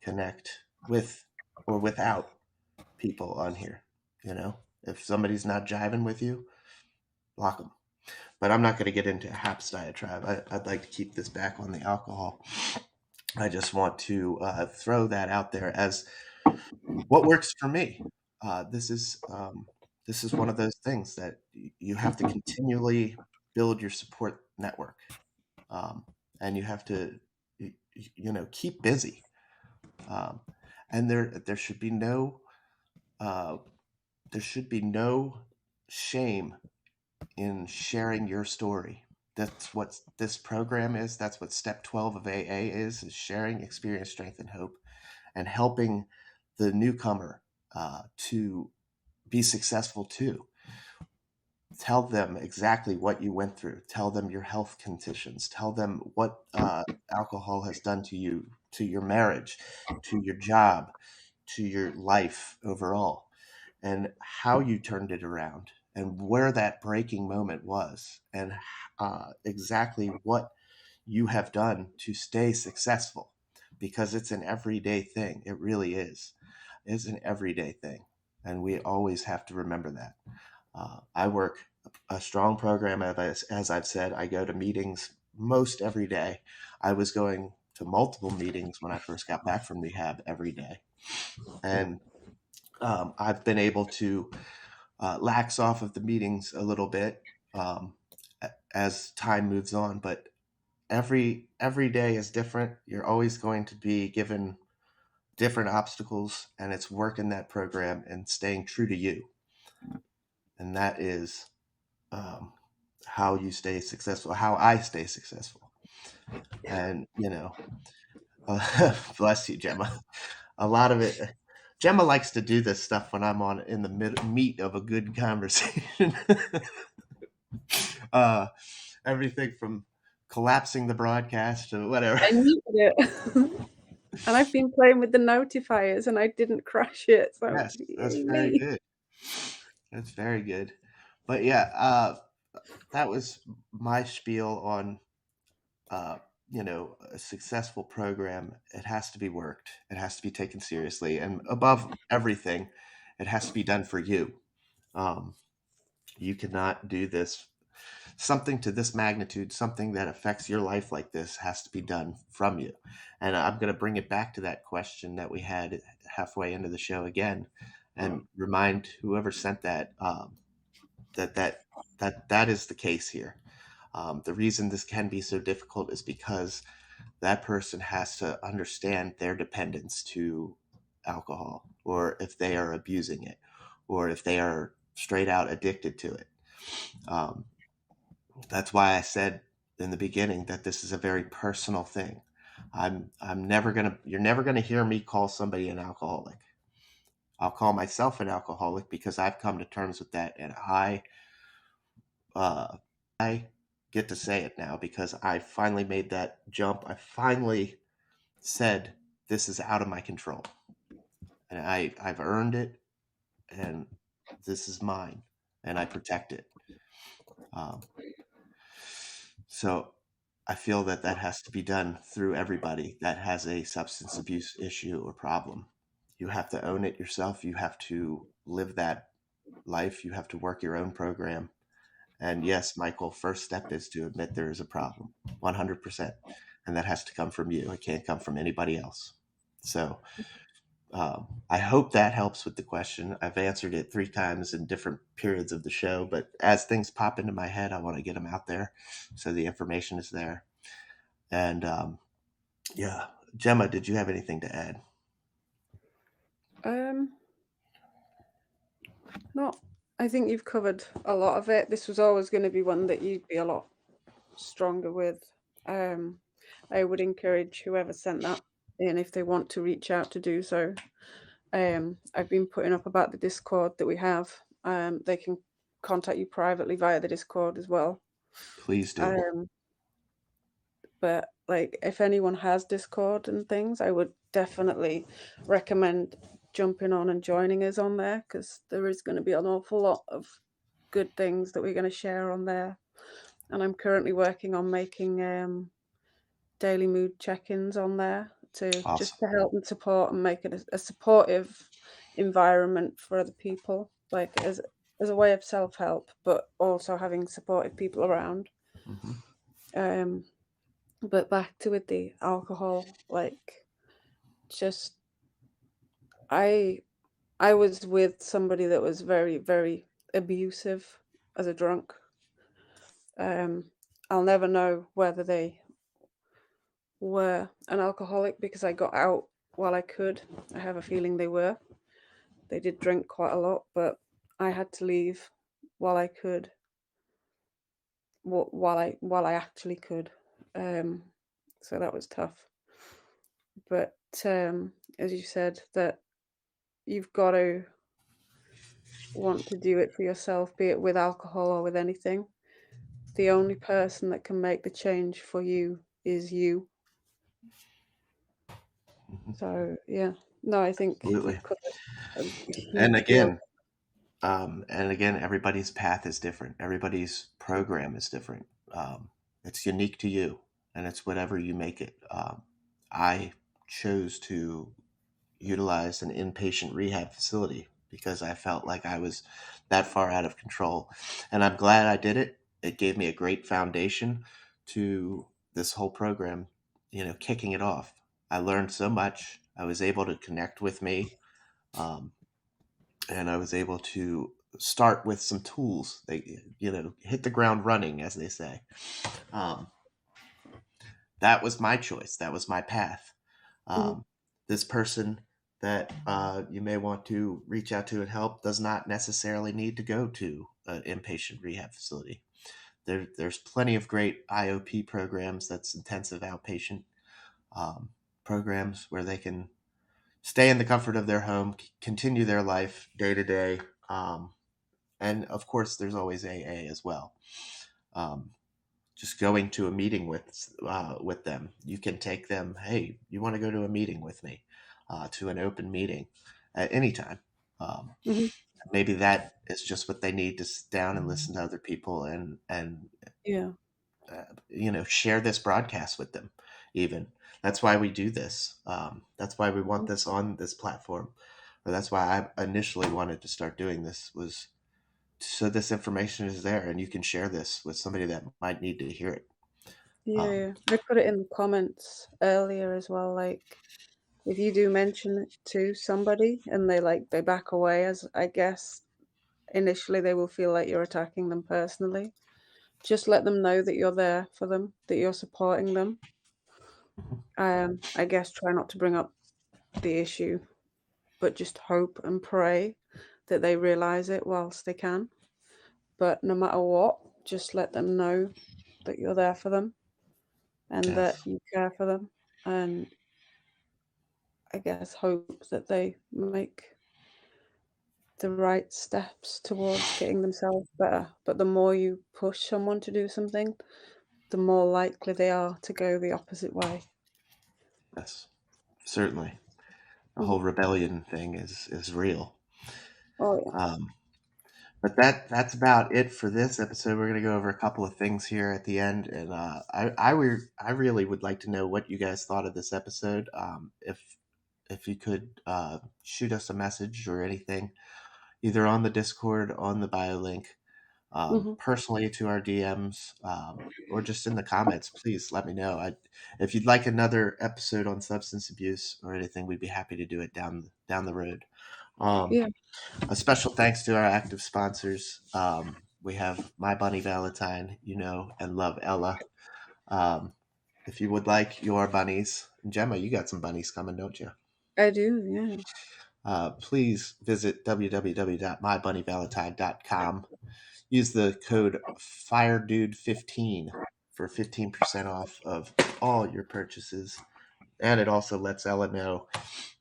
A: connect with or without people on here. If somebody's not jiving with you, block them. But I'm not going to get into a Haps diatribe. I'd like to keep this back on the alcohol. I just want to throw that out there as what works for me. This is one of those things that you have to continually build your support network, and you have to keep busy. Um, and uh, there should be no shame in sharing your story. That's what this program is. That's what step 12 of AA is sharing experience, strength, and hope, and helping the newcomer to be successful too. Tell them exactly what you went through. Tell them your health conditions. Tell them what alcohol has done to you, to your marriage, to your job, to your life overall, and how you turned it around, and where that breaking moment was, and exactly what you have done to stay successful, because it's an everyday thing. It really is. It's an everyday thing. And we always have to remember that. I work a strong program. As I've said, I go to meetings most every day. I was going to multiple meetings when I first got back from rehab every day. And I've been able to lax off of the meetings a little bit um, as time moves on. But every day is different. You're always going to be given different obstacles, and it's working that program and staying true to you. and that is how you stay successful, how I stay successful. And, bless you, Gemma. A lot of it, Gemma likes to do this stuff when I'm on in the meat of a good conversation. uh, Everything from collapsing the broadcast to whatever.
B: I needed it. And I've been playing with the notifiers and I didn't crash it, so
A: Yes, that's
B: yay
A: very
B: me.
A: good. That's very good. But yeah, that was my spiel on uh, a successful program. It has to be worked. It has to be taken seriously, and above everything, it has to be done for you. Um, you cannot do this. Something to this magnitude, something that affects your life like this, has to be done from you. And I'm going to bring it back to that question that we had halfway into the show again, and remind whoever sent that that is the case here. The reason this can be so difficult is because that person has to understand their dependence to alcohol, or if they are abusing it, or if they are straight out addicted to it. Um, that's why I said in the beginning that this is a very personal thing. I'm never gonna You're never gonna hear me call somebody an alcoholic. I'll call myself an alcoholic because I've come to terms with that, and uh, I get to say it now because I finally made that jump. I finally said this is out of my control, and I've earned it, and this is mine, and I protect it. Um, so I feel that that has to be done through everybody that has a substance abuse issue or problem. You have to own it yourself. You have to live that life. You have to work your own program. And yes, Michael, first step is to admit there is a problem, 100%. And that has to come from you. It can't come from anybody else. So I hope that helps with the question. I've answered it 3 times in different periods of the show, but as things pop into my head, I want to get them out there so the information is there. And yeah, Gemma, did you have anything to add?
B: Um, Not. I think you've covered a lot of it. This was always going to be one that you'd be a lot stronger with. Um, I would encourage whoever sent that in, if they want to reach out, to do so. I've been putting up about the Discord that we have. They can contact you privately via the Discord as well.
A: Please do.
B: Um, but like, if anyone has Discord and things, I would definitely recommend jumping on and joining us on there, because there is going to be an awful lot of good things that we're going to share on there. And I'm currently working on making daily mood check-ins on there to
A: Awesome.
B: just to help and support and make it a supportive environment for other people, like as a way of self-help, but also having supportive people around.
A: Hmm.
B: Um, but back to with the alcohol, like, just I I was with somebody that was very, very abusive as a drunk. I'll never know whether they were an alcoholic because I got out while I could. I have a feeling they were. They did drink quite a lot, but I had to leave while I could, while I actually could. Um, so that was tough. But as you said, that you've got to want to do it for yourself, be it with alcohol or with anything. The only person that can make the change for you is you.
A: Hmm.
B: So yeah, no, I think
A: Absolutely.
B: you've covered a
A: And
B: huge deal.
A: again, everybody's path is different. Everybody's program is different. It's unique to you, and it's whatever you make it. I chose to utilize an inpatient rehab facility because I felt like I was that far out of control. And I'm glad I did it. It gave me a great foundation to this whole program, kicking it off. I learned so much. I was able to connect with me, um, and I was able to start with some tools. They, hit the ground running, as they say. Um, that was my choice. That was my path.
B: Mhm.
A: Um, this person that you may want to reach out to and help does not necessarily need to go to an inpatient rehab facility. There's plenty of great IOP programs, that's intensive outpatient um, programs, where they can stay in the comfort of their home, continue their life day to day. And of course, there's always AA as well. Um, just going to a meeting with them, you can take them. Hey, you want to go to a meeting with me? To an open meeting at any time. Um,
B: Hmm.
A: Maybe that is just what they need to sit down and listen to other people and
B: Yeah.
A: share this broadcast with them. Even that's why we do this. That's why we want
B: Mhm.
A: this on this platform, or that's why I initially wanted to start doing this, was so this information is there and you can share this with somebody that might need to hear it.
B: Yeah,
A: Um,
B: yeah. I put it in the comments earlier as well. Like, if you do mention it to somebody and they back away, as I guess initially they will feel like you're attacking them personally. Just let them know that you're there for them, that you're supporting them. I guess try not to bring up the issue, but just hope and pray that they realize it whilst they can. But no matter what, just let them know that you're there for them and that
A: yes,
B: you care for them. And I guess hope that they make the right steps towards getting themselves better. But the more you push someone to do something, the more likely they are to go the opposite way.
A: yes, certainly. The
B: Mhm.
A: whole rebellion thing is real.
B: Oh yeah.
A: Um, but that's about it for this episode. We're going to go over a couple of things here at the end, and I really would like to know what you guys thought of this episode. If you could shoot us a message or anything, either on the Discord, on the bio link,
B: Hmm.
A: personally to our DMs, or just in the comments, please let me know. If you'd like another episode on substance abuse or anything, we'd be happy to do it down the road. Um,
B: Yeah,
A: a special thanks to our active sponsors. We have My Bunny Valentine, and Love Ella. Um, if you would like your bunnies, Gemma, you got some bunnies coming, don't you?
B: I do. Yeah.
A: Please visit www.mybunnyvalentine.com. Use the code FIREDUDE15 for 15% off of all your purchases. And it also lets Ella know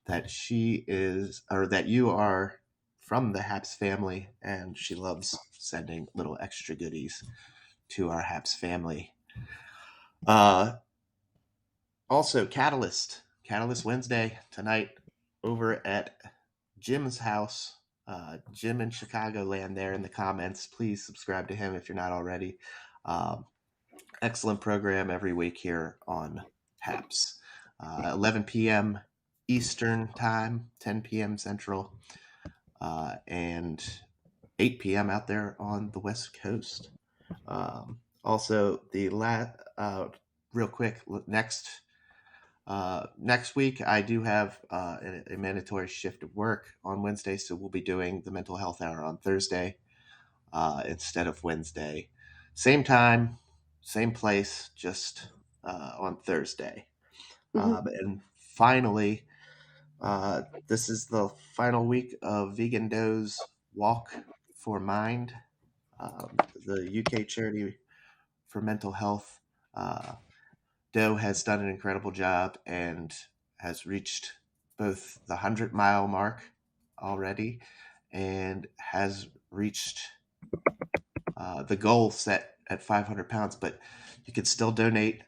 A: that that you are from the Haps family, and she loves sending little extra goodies to our Haps family. Uh, Also, Catalyst Wednesday tonight over at Jim's house. Jim in Chicagoland there in the comments. Please subscribe to him if you're not already. Um, Excellent program every week here on HAPS. 11 p.m. Eastern Time, 10 p.m. Central, and 8 p.m. out there on the West Coast. Also, real quick, next week, I do have a mandatory shift of work on Wednesday, so we'll be doing the mental health hour on Thursday instead of Wednesday. Same time, same place, just on Thursday.
B: Hmm.
A: And finally, this is the final week of Vegan Doe's Walk for Mind, the UK charity for mental health. Uh, Doe has done an incredible job and has reached both the 100-mile mark already and has reached the goal set at 500 pounds. But you can still donate.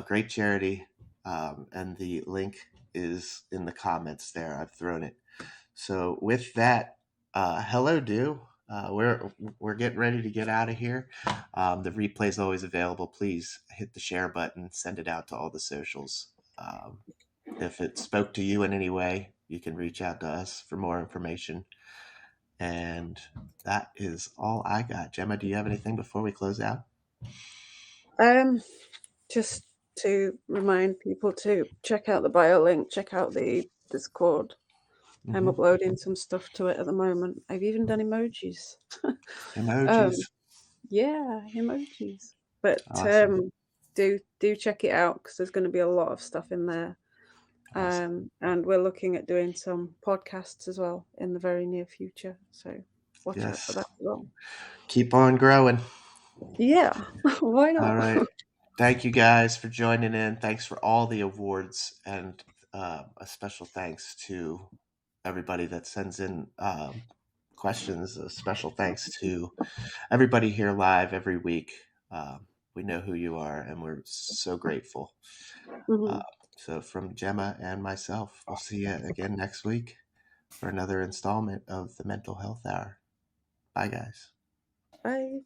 A: Great charity. And the link is in the comments there. I've thrown it. So with that, hello, Do. We're getting ready to get out of here. The replay is always available. Please hit the share button. Send it out to all the socials. Um, if it spoke to you in any way, you can reach out to us for more information. And that is all I got. Gemma, do you have anything before we close out?
B: Um, just to remind people to check out the bio link, check out the Discord. I'm
A: Mm-hmm.
B: uploading some stuff to it at the moment. I've even done emojis.
A: Emojis.
B: um, yeah, emojis. But
A: Awesome.
B: do check it out because there's going to be a lot of stuff in there.
A: Awesome.
B: And we're looking at doing some podcasts as well in the very near future. So watch out for
A: Yes.
B: that as well.
A: Keep on growing.
B: Yeah, why
A: All
B: not?
A: right. Thank you guys for joining in. Thanks for all the awards, and a special thanks to everybody that sends in questions. A special thanks to everybody here live every week. We know who you are, and we're so grateful. Uh,
B: Mhm.
A: so, from Gemma and myself, we'll see you again next week for another installment of the Mental Health Hour. Bye, guys.
B: Bye.